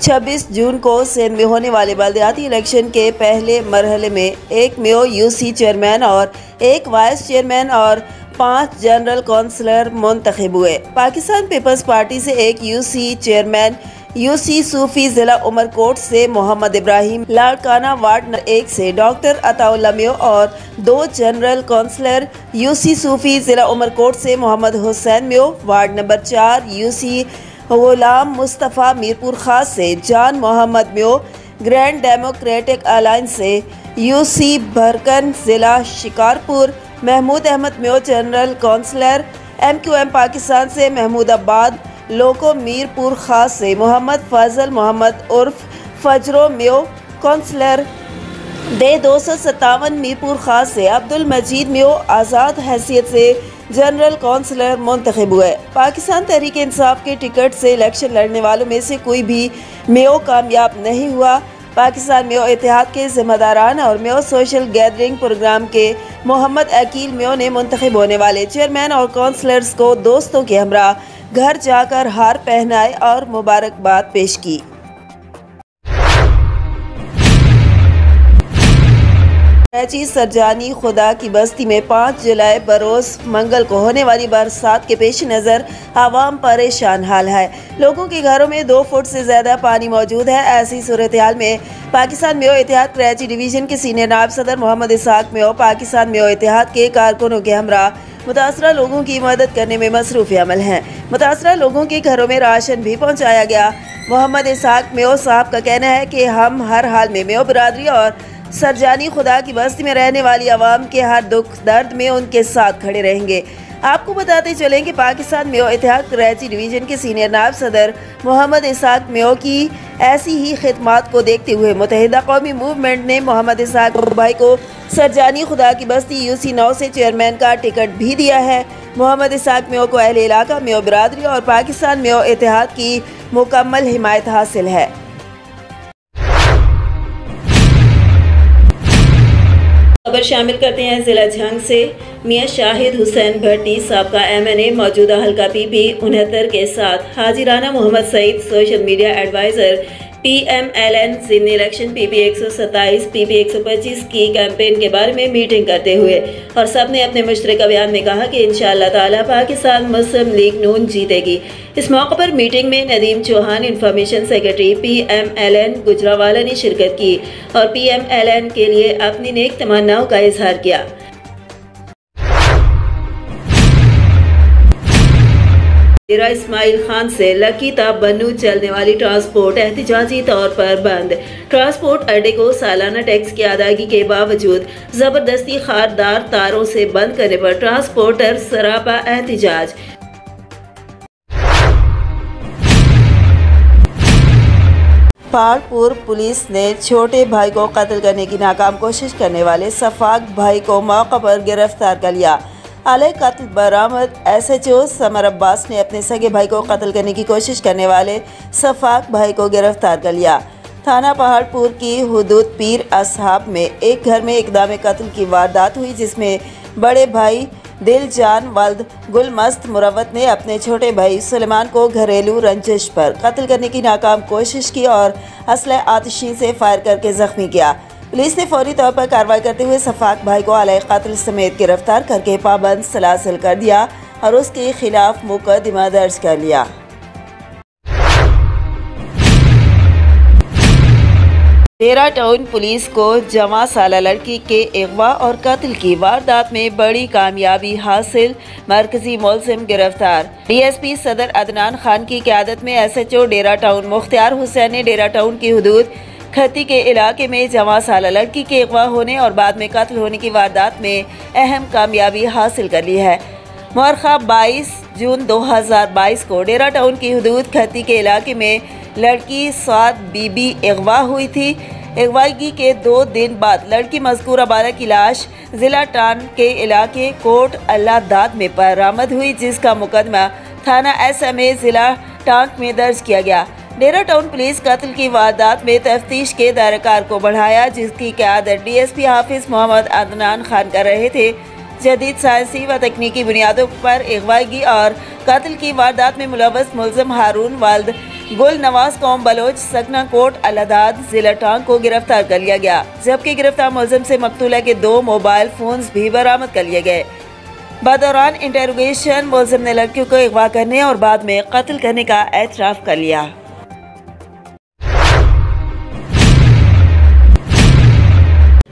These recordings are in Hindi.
26 जून को सिंध में होने वाले बल्दियाती इलेक्शन के पहले मरहले में एक मेयो यूसी चेयरमैन और एक वाइस चेयरमैन और 5 जनरल कौंसलर मुंतखब हुए। पाकिस्तान पीपल्स पार्टी से एक यूसी चेयरमैन यूसी सूफी जिला उमरकोट से मोहम्मद इब्राहिम, लाड़काना वार्ड नंबर 1 से डॉक्टर अताउल्ला मेयो और 2 जनरल कौंसलर यूसी सूफी जिला उमरकोट से Mohammad Hussain Mayo, ward number 4 UC Ghulam Mustafa Mirpur Khas से Jan Mohammad Mayo, grand democratic alliance से यूसी भरकन जिला Shikarpur Mahmood Ahmed Mayo, general councillor MQM Pakistan से महमूदाबाद लोको मीरपुर खास से मोहम्मद फजल मोहम्मद उर्फ फजरो Mayo, councillor day 257 Mirpur Khas से अब्दुल मजीद मेयो आज़ाद हैसियत से जनरल कौंसलर मुंतखब हुए। पाकिस्तान तहरीक इंसाफ के टिकट से इलेक्शन लड़ने वालों में से कोई भी मेयो कामयाब नहीं हुआ। पाकिस्तान मेयो इत्तेहाद के जिम्मेदारान और मेयो सोशल गैदरिंग प्रोग्राम के मोहम्मद अकील मेयो ने मुंतखब होने वाले चेयरमैन और काउंसलर्स को दोस्तों के हमरा घर जाकर हार पहनाए और मुबारकबाद पेश की। कराची सरजानी खुदा की बस्ती में 5 जुलाई बरोज मंगल को होने वाली बरसात के पेश नज़र आवाम परेशान हाल है। लोगों के घरों में 2 फुट से ज़्यादा पानी मौजूद है। ऐसी सूरत हाल में पाकिस्तान मेयो इत्तेहाद कराची डिवीज़न के सीनियर नायब सदर मोहम्मद इसाक मेयो पाकिस्तान मेयो इत्तेहाद के कारकुनों के हमरा मुतासरा लोगों की मदद करने में मसरूफ़ अमल हैं। मुतासरा लोगों के घरों में राशन भी पहुँचाया गया। मोहम्मद इसाक मेयो साहब का कहना है कि हम हर हाल में मेयो बिरादरी और सरजानी खुदा की बस्ती में रहने वाली आवाम के हर दुख दर्द में उनके साथ खड़े रहेंगे। आपको बताते चलें कि पाकिस्तान मेयो इत्तेहाद कराची डिवीज़न के सीनियर नायब सदर मोहम्मद इसाक मेयो की ऐसी ही खिदमात को देखते हुए मुत्तहिदा कौमी मूवमेंट ने मोहम्मद इसाक भाई को सरजानी खुदा की बस्ती UC 9 से चेयरमैन का टिकट भी दिया है। मोहम्मद इसाक मेयो को अहले इलाका मेयो बिरादरी और पाकिस्तान मेयो इत्तेहाद की मुकम्मल हिमायत हासिल है। खबर शामिल करते हैं जिला झंग से। मियां शाहिद हुसैन भट्टी साबका MNA मौजूदा हल्का PP 69 के साथ हाजिराना Mohammad Saeed social media adviser PMLN Sindh election PP 127 PP 125 की कैंपेन के बारे में मीटिंग करते हुए और सब ने अपने मुश्तरका बयान में कहा कि इंशाअल्लाह ताला पाकिस्तान मुस्लिम लीग नून जीतेगी। इस मौके पर मीटिंग में Nadeem Chauhan information secretary PMLN Gujranwala ने शिरकत की और PMLN के लिए अपनी नेक तमन्नाओं का इजहार किया। डेरा इस्माइल खान से लकी ता बन्नू चलने वाली ट्रांसपोर्ट एहतिजाजी तौर पर बंद। ट्रांसपोर्ट अड्डे को सालाना टैक्स की अदायगी के बावजूद जबरदस्ती खारदार तारों से बंद करने पर ट्रांसपोर्टर सरापा एहतिजाज। पहाड़पुर पुलिस ने छोटे भाई को कत्ल करने की नाकाम कोशिश करने वाले सफाक भाई को मौके पर गिरफ्तार कर लिया। आले कत्ल बरामद SHO समर अब्बास ने अपने सगे भाई को कत्ल करने की कोशिश करने वाले सफाक भाई को गिरफ्तार कर लिया। थाना पहाड़पुर की हुदूद पीर असहाब में एक घर में इक़दाम कत्ल की वारदात हुई जिसमें बड़े भाई दिलजान वल्द गुलमस्त मुरवत ने अपने छोटे भाई सुलेमान को घरेलू रंजिश पर कत्ल करने की नाकाम कोशिश की और असलह आतिशी से फायर करके जख्मी किया। पुलिस ने फौरी तौर पर कार्रवाई करते हुए सफाक भाई को अलग कत्ल समेत गिरफ्तार करके पाबंद सलासिल कर दिया और उसके खिलाफ मुकदमा दर्ज कर लिया। डेरा टाउन पुलिस को जवां साला लड़की के अगवा और कत्ल की वारदात में बड़ी कामयाबी हासिल, मरकजी मुलजिम गिरफ्तार। DSP सदर अदनान खान की क़यादत में SHO डेरा टाउन मुख्तियार हुसैन ने डेरा टाउन की हुदूद खती के इलाके में जवां साला लड़की के अगवा होने और बाद में कत्ल होने की वारदात में अहम कामयाबी हासिल कर ली है। मुअर्रखा 22 जून 2022 को डेरा टाउन की हुदूद खती के इलाके में लड़की साद बीबी अगवा हुई थी। अगवागी के 2 दिन बाद लड़की मज़कूरा बालक की लाश जिला टान के इलाके कोट अल्लाह दाद में बरामद हुई, जिसका मुकदमा थाना SMA जिला टांक में दर्ज किया गया। डेरा टाउन पुलिस कत्ल की वारदात में तफ्तीश के दायराकार को बढ़ाया, जिसकी क़यादत DSP हाफिज मोहम्मद अदनान खान कर रहे थे। जदीद साइंसी व तकनीकी बुनियादों पर अगवाई और कत्ल की वारदात में मुलव्वस मुल्ज़िम हारून वाल्द गुल नवाज कौम बलोच सकना कोट अलादाद जिला टांग को गिरफ्तार कर लिया गया, जबकि गिरफ्तार मुल्ज़िम से मकतूला के 2 मोबाइल फोन्स भी बरामद कर लिए गए। बदौरान इंटेरोगेशन मुल्ज़िम ने लड़कियों को अगवा करने और बाद में कत्ल करने का एतराफ़ कर लिया।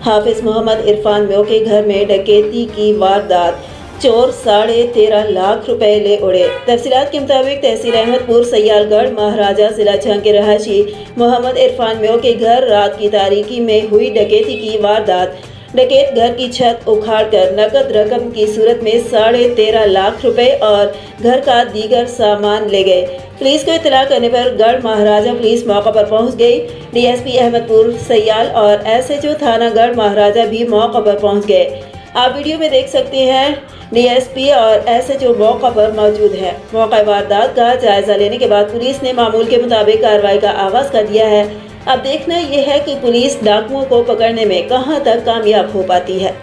हाफिज मोहम्मद इरफान म्यो के घर में डकैती की वारदात, चोर 13.5 लाख रुपए ले उड़े। तफसीलात के मुताबिक तहसील अहमदपुर सयालगढ़ महाराजा जिला छंग के रहायशी मोहम्मद इरफान म्यो के घर रात की तारीकी में हुई डकैती की वारदात। डकैत घर की छत उखाड़कर नकद रकम की सूरत में 13.5 लाख रुपए और घर का दीगर सामान ले गए। पुलिस को इत्तला करने पर गढ़ महाराजा पुलिस मौका पर पहुंच गई। डीएसपी अहमदपुर सयाल और एसएचओ थाना गढ़ महाराजा भी मौका पर पहुंच गए। आप वीडियो में देख सकते हैं, डीएसपी और एसएचओ मौका पर मौजूद है। मौका वारदात का जायजा लेने के बाद पुलिस ने मामूल के मुताबिक कार्रवाई का आगाज कर दिया है। अब देखना यह है कि पुलिस डाकुओं को पकड़ने में कहां तक कामयाब हो पाती है।